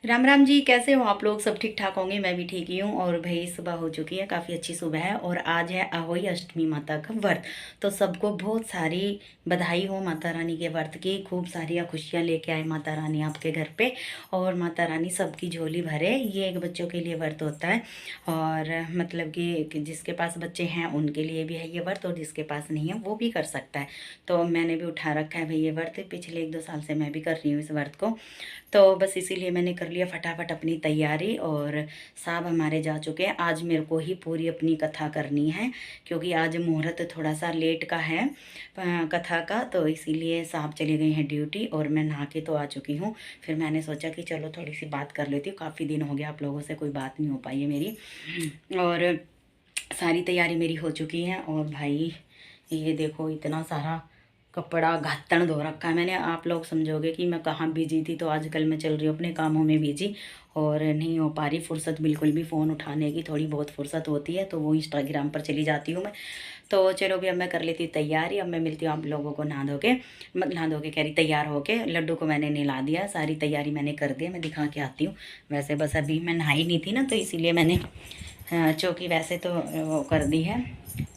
राम राम जी, कैसे हो आप लोग? सब ठीक ठाक होंगे। मैं भी ठीक ही हूँ। और भाई सुबह हो चुकी है, काफ़ी अच्छी सुबह है और आज है अहोई अष्टमी माता का व्रत। तो सबको बहुत सारी बधाई हो माता रानी के व्रत की। खूब सारी खुशियाँ लेके आए माता रानी आपके घर पे और माता रानी सबकी झोली भरे। ये एक बच्चों के लिए व्रत होता है और मतलब कि जिसके पास बच्चे हैं उनके लिए भी है ये व्रत और जिसके पास नहीं है वो भी कर सकता है। तो मैंने भी उठा रखा है भाई ये व्रत। पिछले 1-2 साल से मैं भी कर रही हूँ इस व्रत को। तो बस इसीलिए मैंने कर लिया फटाफट अपनी तैयारी और साहब हमारे जा चुके हैं। आज मेरे को ही पूरी अपनी कथा करनी है क्योंकि आज मुहूर्त थोड़ा सा लेट का है कथा का। तो इसीलिए साहब चले गए हैं ड्यूटी और मैं नहा के तो आ चुकी हूँ। फिर मैंने सोचा कि चलो थोड़ी सी बात कर लेती हूँ। काफ़ी दिन हो गया आप लोगों से कोई बात नहीं हो पाई है मेरी। और सारी तैयारी मेरी हो चुकी है। और भाई ये देखो इतना सारा कपड़ा घातन धो रखा है मैंने। आप लोग समझोगे कि मैं कहाँ बिजी थी। तो आजकल मैं चल रही हूँ अपने कामों में बिजी और नहीं हो पा रही फुर्सत बिल्कुल भी। फ़ोन उठाने की थोड़ी बहुत फुर्सत होती है तो वो इंस्टाग्राम पर चली जाती हूँ मैं। तो चलो भी अब मैं कर लेती हूँ तैयारी। अब मैं मिलती हूँ आप लोगों को नहा धो के। नहा धो के कह रही तैयार होके। लड्डू को मैंने नहला दिया, सारी तैयारी मैंने कर दी। मैं दिखा के आती हूँ। वैसे बस अभी मैं नहाई नहीं थी ना तो इसीलिए मैंने चौकी वैसे तो वो कर दी है।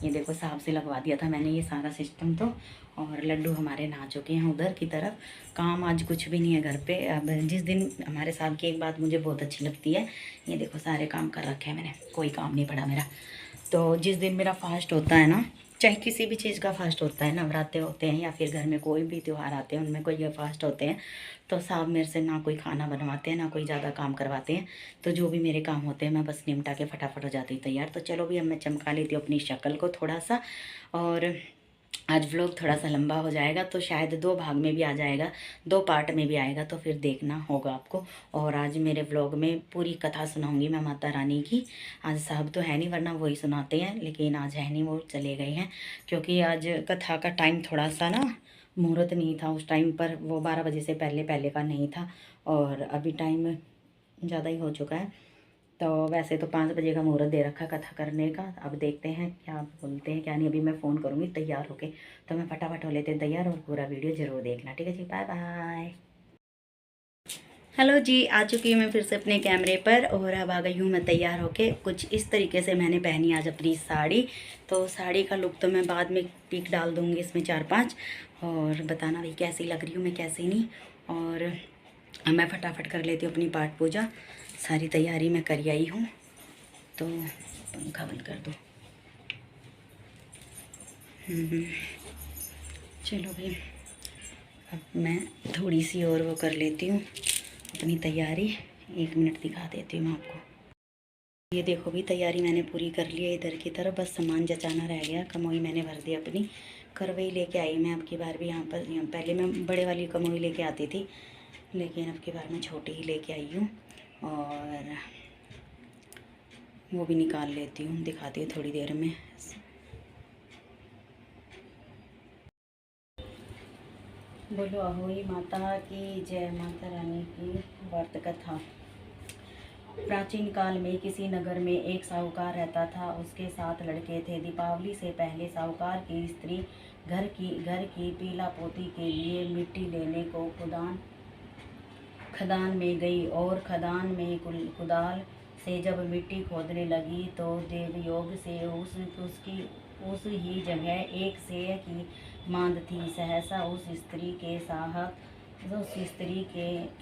ये देखो साहब से लगवा दिया था मैंने ये सारा सिस्टम तो। और लड्डू हमारे नहा चुके हैं उधर की तरफ। काम आज कुछ भी नहीं है घर पे। अब जिस दिन हमारे साहब की एक बात मुझे बहुत अच्छी लगती है, ये देखो सारे काम कर रखे हैं मैंने, कोई काम नहीं पड़ा मेरा। तो जिस दिन मेरा फास्ट होता है ना, चाहे किसी भी चीज़ का फास्ट होता है, नवरात्रे होते हैं या फिर घर में कोई भी त्यौहार आते हैं उनमें कोई ये फास्ट होते हैं, तो साहब मेरे से ना कोई खाना बनवाते हैं ना कोई ज़्यादा काम करवाते हैं। तो जो भी मेरे काम होते हैं मैं बस निपटा के फटाफट हो जाती हूँ तैयार। तो चलो भी अब मैं चमका लेती हूँ अपनी शक्ल को थोड़ा सा। और आज व्लॉग थोड़ा सा लंबा हो जाएगा तो शायद 2 भाग में भी आ जाएगा, 2 पार्ट में भी आएगा, तो फिर देखना होगा आपको। और आज मेरे व्लॉग में पूरी कथा सुनाऊंगी मैं माता रानी की। आज साहब तो है नहीं वरना वही सुनाते हैं, लेकिन आज है नहीं, वो चले गए हैं। क्योंकि आज कथा का टाइम थोड़ा सा ना मुहूर्त नहीं था उस टाइम पर, वो 12 बजे से पहले पहले का नहीं था। और अभी टाइम ज़्यादा ही हो चुका है। तो वैसे तो 5 बजे का मुहूर्त दे रखा कथा करने का। अब देखते हैं क्या बोलते हैं क्या नहीं। अभी मैं फ़ोन करूँगी तैयार होके। तो मैं फटाफट हो लेते हैं तैयार और पूरा वीडियो ज़रूर देखना। ठीक है जी, बाय बाय। हेलो जी, आ चुकी हूँ मैं फिर से अपने कैमरे पर और अब आ गई हूँ मैं तैयार होके। कुछ इस तरीके से मैंने पहनी आज अपनी साड़ी। तो साड़ी का लुक तो मैं बाद में पिक डाल दूँगी इसमें 4-5 और बताना भाई कैसी लग रही हूँ मैं कैसी नहीं। और अब मैं फटाफट कर लेती हूँ अपनी पाठ पूजा। सारी तैयारी मैं कर आई हूँ। तो पंखा बंद कर दो। हम्म, चलो भाई अब मैं थोड़ी सी और वो कर लेती हूँ अपनी तैयारी। 1 मिनट दिखा देती हूँ मैं आपको। ये देखो भी तैयारी मैंने पूरी कर ली है इधर की तरफ, बस सामान जचाना रह गया। कमोई मैंने भर दी अपनी, करवई लेके आई मैं अब की बार भी यहाँ पर। पहले मैं बड़े वाली कमोई लेके आती थी लेकिन अब की बार मैं छोटी ही लेके आई हूँ। और वो भी निकाल लेती हूँ, दिखाती हूँ थोड़ी देर में। बोलो अहोई माता की जय, माता रानी की व्रत कथा। प्राचीन काल में किसी नगर में एक साहूकार रहता था। उसके 7 लड़के थे। दीपावली से पहले साहूकार की स्त्री घर की पीला पोती के लिए मिट्टी लेने को खदान में गई और खदान में कुदाल से जब मिट्टी खोदने लगी तो देवयोग से उस ही जगह एक सेह की मांद थी। सहसा उस स्त्री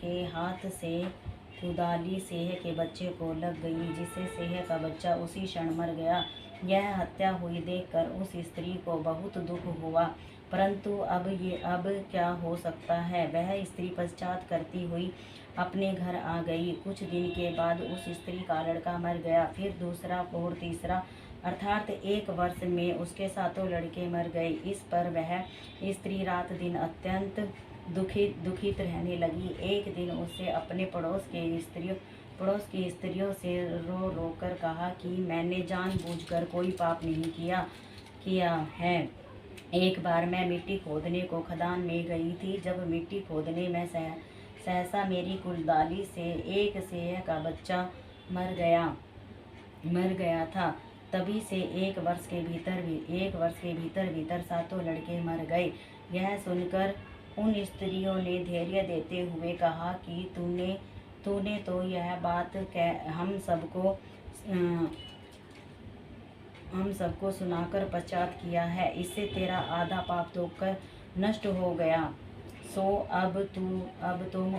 के हाथ से कुदाली सेह के बच्चे को लग गई, जिससे सेह का बच्चा उसी क्षण मर गया। यह हत्या हुई देखकर उस स्त्री को बहुत दुख हुआ, परंतु अब क्या हो सकता है। वह स्त्री पश्चात करती हुई अपने घर आ गई। कुछ दिन के बाद उस स्त्री का लड़का मर गया, फिर दूसरा और तीसरा, अर्थात 1 वर्ष में उसके 7 लड़के मर गए। इस पर वह स्त्री रात दिन अत्यंत दुखित रहने लगी। एक दिन उसे अपने पड़ोस की स्त्रियों से रो रो कर कहा कि मैंने जानबूझकर कोई पाप नहीं किया है। एक बार मैं मिट्टी खोदने को खदान में गई थी। जब मिट्टी खोदने में सहसा मेरी कुल्हाड़ी से एक सेह का बच्चा मर गया था। तभी से 1 वर्ष के भीतर 7 लड़के मर गए। यह सुनकर उन स्त्रियों ने धैर्य देते हुए कहा कि तूने तो यह बात हम सबको सुनाकर पश्चात किया है, इससे तेरा आधा पाप धोकर नष्ट हो गया। सो अब तुम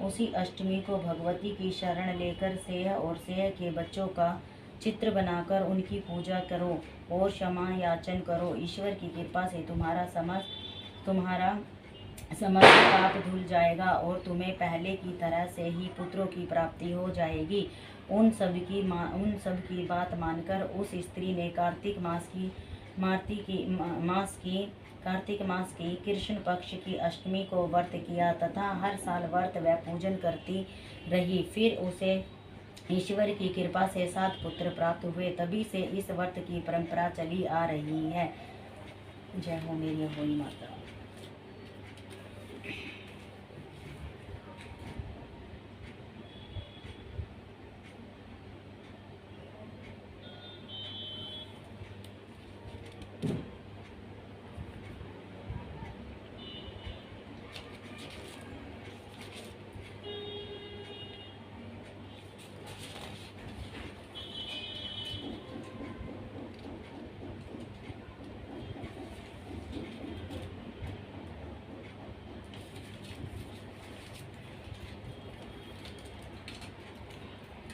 उसी अष्टमी को भगवती की शरण लेकर सेह और सेह के बच्चों का चित्र बनाकर उनकी पूजा करो और क्षमा याचन करो। ईश्वर की कृपा से तुम्हारा समस्त पाप धुल जाएगा और तुम्हें पहले की तरह से ही पुत्रों की प्राप्ति हो जाएगी। उन सब की बात मानकर उस स्त्री ने कार्तिक मास की कृष्ण पक्ष की अष्टमी को व्रत किया तथा हर साल व्रत व पूजन करती रही। फिर उसे ईश्वर की कृपा से 7 पुत्र प्राप्त हुए। तभी से इस व्रत की परंपरा चली आ रही है। जय हो मेरी अहोई माता।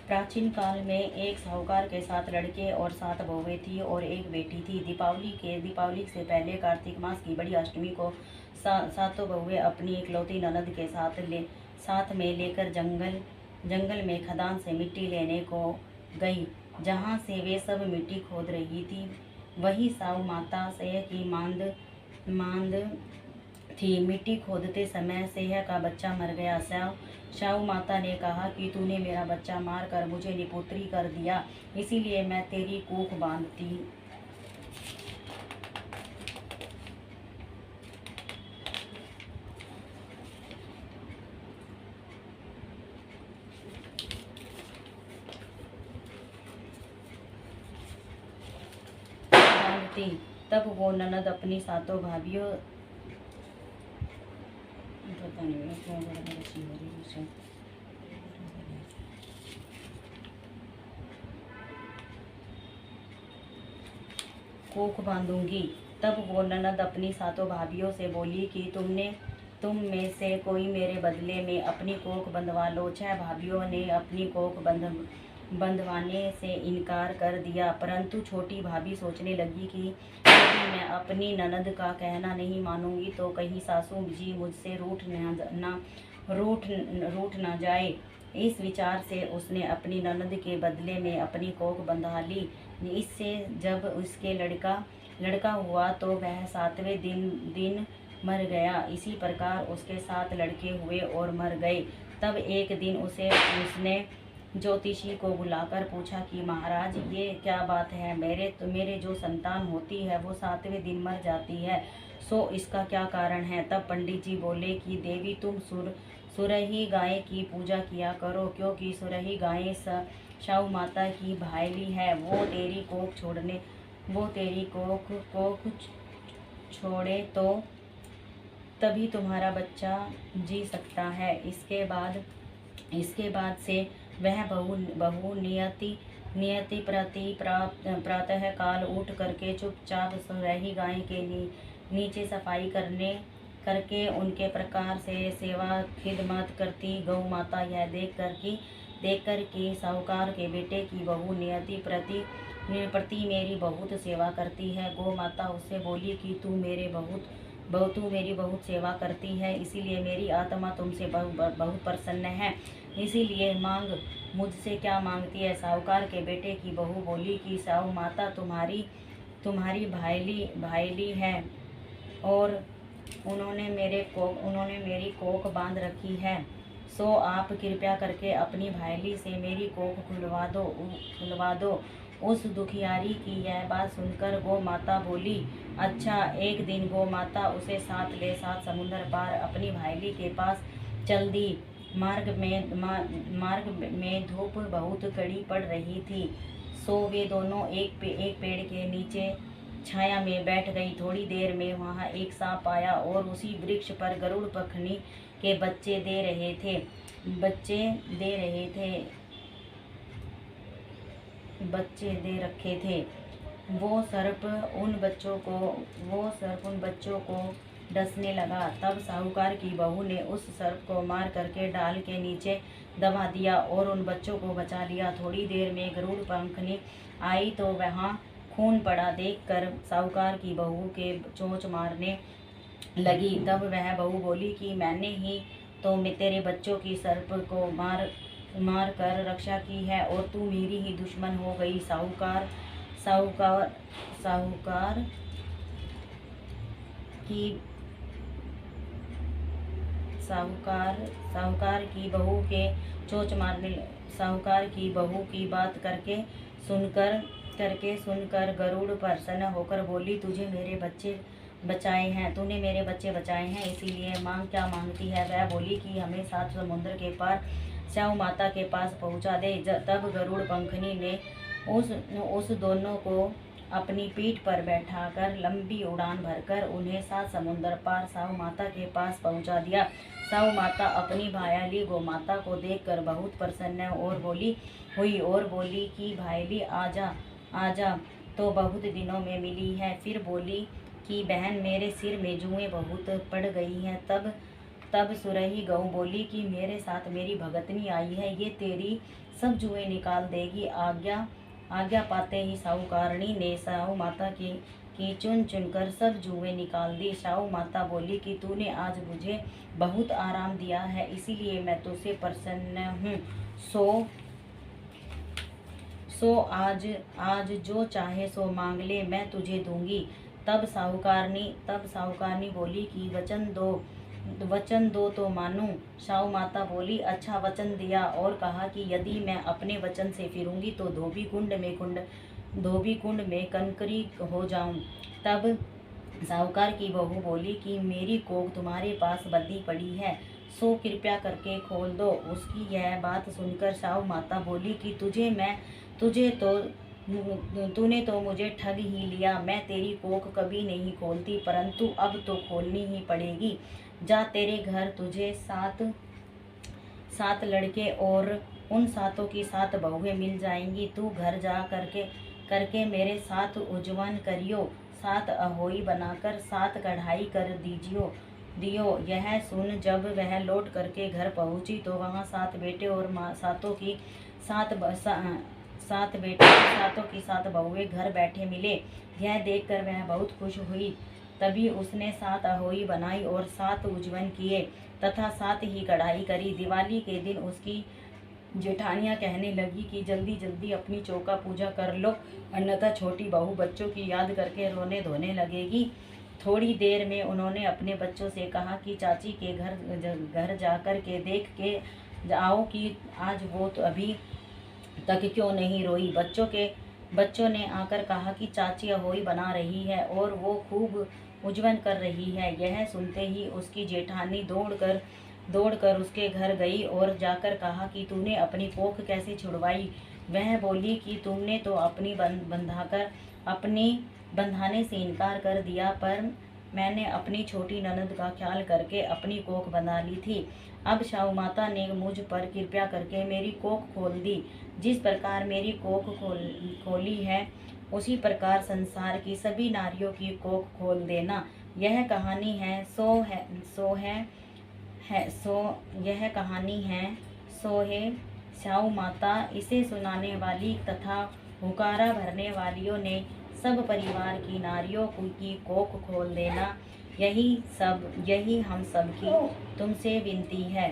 प्राचीन काल में एक साहूकार के 7 लड़के और 7 बहुएं थी और एक बेटी थी। दीपावली से पहले कार्तिक मास की बड़ी अष्टमी को सातों बहुएं अपनी इकलौती ननद के साथ में लेकर जंगल में खदान से मिट्टी लेने को गई। जहाँ से वे सब मिट्टी खोद रही थी वही साहू माता सेह की मांद थी। मिट्टी खोदते समय सेह का बच्चा मर गया। साहू माता ने कहा कि तूने मेरा बच्चा मार कर मुझे निपुत्री कर दिया, इसीलिए मैं तेरी कोख बांधती तब वो ननद अपनी सातों भाभियों कोख बांधूंगी। तब वो ननद अपनी सातों भाभियों से बोली कि तुम में से कोई मेरे बदले में अपनी कोख बंधवा लो। 6 भाभियों ने अपनी कोख बंधवाने से इनकार कर दिया, परंतु छोटी भाभी सोचने लगी कि यदि मैं अपनी ननद का कहना नहीं मानूंगी तो कहीं सासू जी मुझसे रूठ ना जाए। इस विचार से उसने अपनी ननद के बदले में अपनी कोख बंधा ली। इससे जब उसके लड़का हुआ तो वह 7वें दिन मर गया। इसी प्रकार उसके 7 लड़के हुए और मर गए। तब एक दिन उसने ज्योतिषी को बुलाकर पूछा कि महाराज, ये क्या बात है? मेरे जो संतान होती है वो 7वें दिन मर जाती है, सो इसका क्या कारण है? तब पंडित जी बोले कि देवी, तुम सुरही गाय की पूजा किया करो, क्योंकि सुरही गाय साहू माता की भाईली है। वो तेरी कोख छोड़े तो तभी तुम्हारा बच्चा जी सकता है। इसके बाद से वह बहु नियति प्रति प्रातः काल उठ करके चुपचाप सुरही गाय के नीचे सफाई करके उनके प्रकार से सेवा खिदमत करती। गौ माता यह देख कर कि साहूकार के बेटे की बहु नियति प्रति मेरी बहुत सेवा करती है। गौ माता उससे बोली कि तू मेरी बहुत सेवा करती है, इसीलिए मेरी आत्मा तुमसे बहुत प्रसन्न है। इसीलिए मांग, मुझसे क्या मांगती है? साहूकार के बेटे की बहू बोली कि साहू माता तुम्हारी भाईली है और उन्होंने मेरी कोख बांध रखी है, सो आप कृपया करके अपनी भाईली से मेरी कोख खुलवा दो। उस दुखियारी की यह बात सुनकर गौ माता बोली, अच्छा। एक दिन गौ माता उसे साथ ले समुद्र पार अपनी भाईली के पास चल दी। मार्ग में धूप बहुत कड़ी पड़ रही थी, सो वे दोनों एक पेड़ के नीचे छाया में बैठ गई। थोड़ी देर में वहां एक सांप आया और उसी वृक्ष पर गरुड़ पखनी के बच्चे दे रहे थे बच्चे दे रहे थे बच्चे दे रखे थे। वो सर्प उन बच्चों को डसने लगा। तब साहूकार की बहू ने उस सर्प को मार करके डाल के नीचे दबा दिया और उन बच्चों को बचा लिया। थोड़ी देर में गरुड़ पंखनी आई तो वहाँ खून पड़ा देखकर साहूकार की बहू के चोंच मारने लगी। तब वह बहू बोली कि मैंने ही तो तेरे बच्चों की सर्प को मार कर रक्षा की है और तू मेरी ही दुश्मन हो गई। साहूकार की साहूकार की बहू के चोंच मारने साहूकार की बहू की बात सुनकर गरुड़ प्रसन्न होकर बोली, तूने मेरे बच्चे बचाए हैं, इसीलिए मांग क्या मांगती है। वह बोली कि हमें 7 समुद्र के पार स्याऊ माता के पास पहुंचा दे। तब गरुड़ पंखनी ने उस दोनों को अपनी पीठ पर बैठाकर लंबी उड़ान भरकर उन्हें 7 समुद्र पार स्याऊ माता के पास पहुंचा दिया। स्याऊ माता अपनी भायाली गौ माता को देखकर बहुत प्रसन्न और बोली कि भायली आजा तो बहुत दिनों में मिली है। फिर बोली कि बहन मेरे सिर में जुएं बहुत पड़ गई हैं। तब सुरही गऊ बोली कि मेरे साथ मेरी भगतनी आई है, ये तेरी सब जुएं निकाल देगी। आज्ञा पाते ही साहूकारणी ने स्याऊ माता की चुन कर सब जुएं निकाल दी। स्याऊ माता बोली कि तूने आज मुझे बहुत आराम दिया है, इसीलिए मैं तुझसे प्रसन्न हूँ। सो आज जो चाहे सो मांग ले, मैं तुझे दूंगी। तब साहूकारनी बोली कि वचन दो तो मानूं। स्याऊ माता बोली, अच्छा वचन दिया और कहा कि यदि मैं अपने वचन से फिरूंगी तो धोबी कुंड में कंकरी हो जाऊं। तब साहूकार की बहू बोली कि मेरी कोख तुम्हारे पास बंधी पड़ी है, सो कृपया करके खोल दो। उसकी यह बात सुनकर स्याऊ माता बोली कि तूने तो मुझे ठग ही लिया। मैं तेरी कोख कभी नहीं खोलती, परंतु अब तो खोलनी ही पड़ेगी। जा, तेरे घर तुझे 7 लड़के और उन 7 की 7 बहुएं मिल जाएंगी। तू घर जा करके मेरे 7 उज्जवन करियो, 7 अहोई बनाकर 7 कढ़ाई कर दियो। यह सुन जब वह लौट करके घर पहुंची तो वहाँ 7 बेटे और 7 की 7 बहुएं घर बैठे मिले। यह देखकर वह बहुत खुश हुई। तभी उसने 7 अहोई बनाई और 7 उज्जवन किए तथा 7 ही कढ़ाई करी। दिवाली के दिन उसकी जेठानियां कहने लगी कि जल्दी जल्दी अपनी चौका पूजा कर लो, अन्यथा छोटी बहू बच्चों की याद करके रोने धोने लगेगी। थोड़ी देर में उन्होंने अपने बच्चों से कहा कि चाची के घर जाकर के देख के आओ कि आज वो तो अभी तक क्यों नहीं रोई। बच्चों ने आकर कहा कि चाची अहोई बना रही है और वो खूब उज्जवन कर रही है। यह सुनते ही उसकी जेठानी दौड़कर उसके घर गई और जाकर कहा कि तूने अपनी कोख कैसे छुड़वाई। वह बोली कि तुमने तो अपनी बंधाने से इनकार कर दिया, पर मैंने अपनी छोटी ननद का ख्याल करके अपनी कोख बंधा ली थी। अब स्याऊ माता ने मुझ पर कृपा करके मेरी कोख खोल दी। जिस प्रकार मेरी कोख खोली है, उसी प्रकार संसार की सभी नारियों की कोख खोल देना। यह कहानी है स्याऊ माता। इसे सुनाने वाली तथा हुकारा भरने वालियों ने सब परिवार की नारियों की कोख खोल देना। यही हम सब की तुमसे विनती है।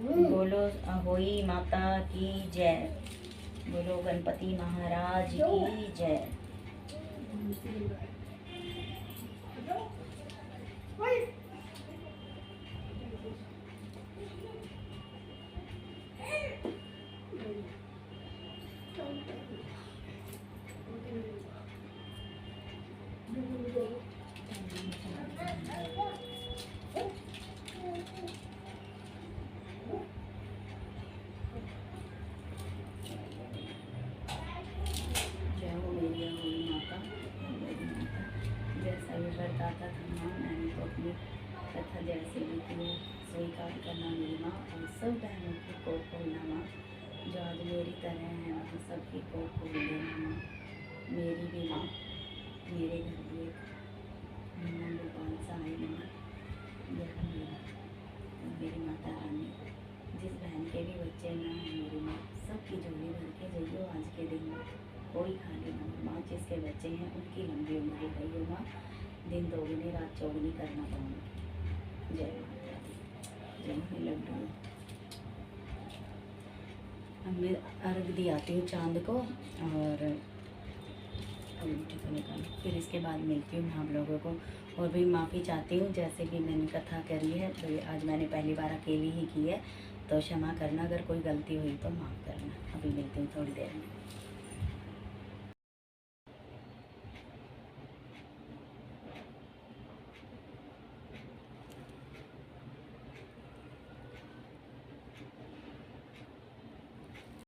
बोलो अहोई माता की जय। बोलो गणपति महाराज की जय। जैसा भी बरताता था मैंने तो अपनी मेरी माँ और सब बहनों की कोख खोलना माँ, जो आज मेरी तरह है माँ, सबकी कोख खोल देना माँ। मेरी भी माँ, मेरे घर भी एक नन्हा गोपाल सा है माँ, यह मेरा और मेरी माता रानी, जिस बहन के भी बच्चे ना हैं मेरी माँ, सबकी झोली भर के जाइयो आज के दिन में, कोई खाली ना हो माँ। जिसके बच्चे हैं उनकी लंबी उम्र दिखाइयो माँ, दिन दोगुनी रात चौगुनी करना पाऊँ। जय माता दी, जय मेरे लड्डू। अब मैं अर्घ दियाती हूँ चांद को और अंगूठी को निकाल, फिर इसके बाद मिलती हूँ मैं आप लोगों को। और भी माफ़ी चाहती हूँ, जैसे कि मैंने कथा करी है तो आज मैंने पहली बार अकेली ही की है, तो क्षमा करना, अगर कोई गलती हुई तो माफ़ करना। अभी मिलती हूँ थोड़ी देर में।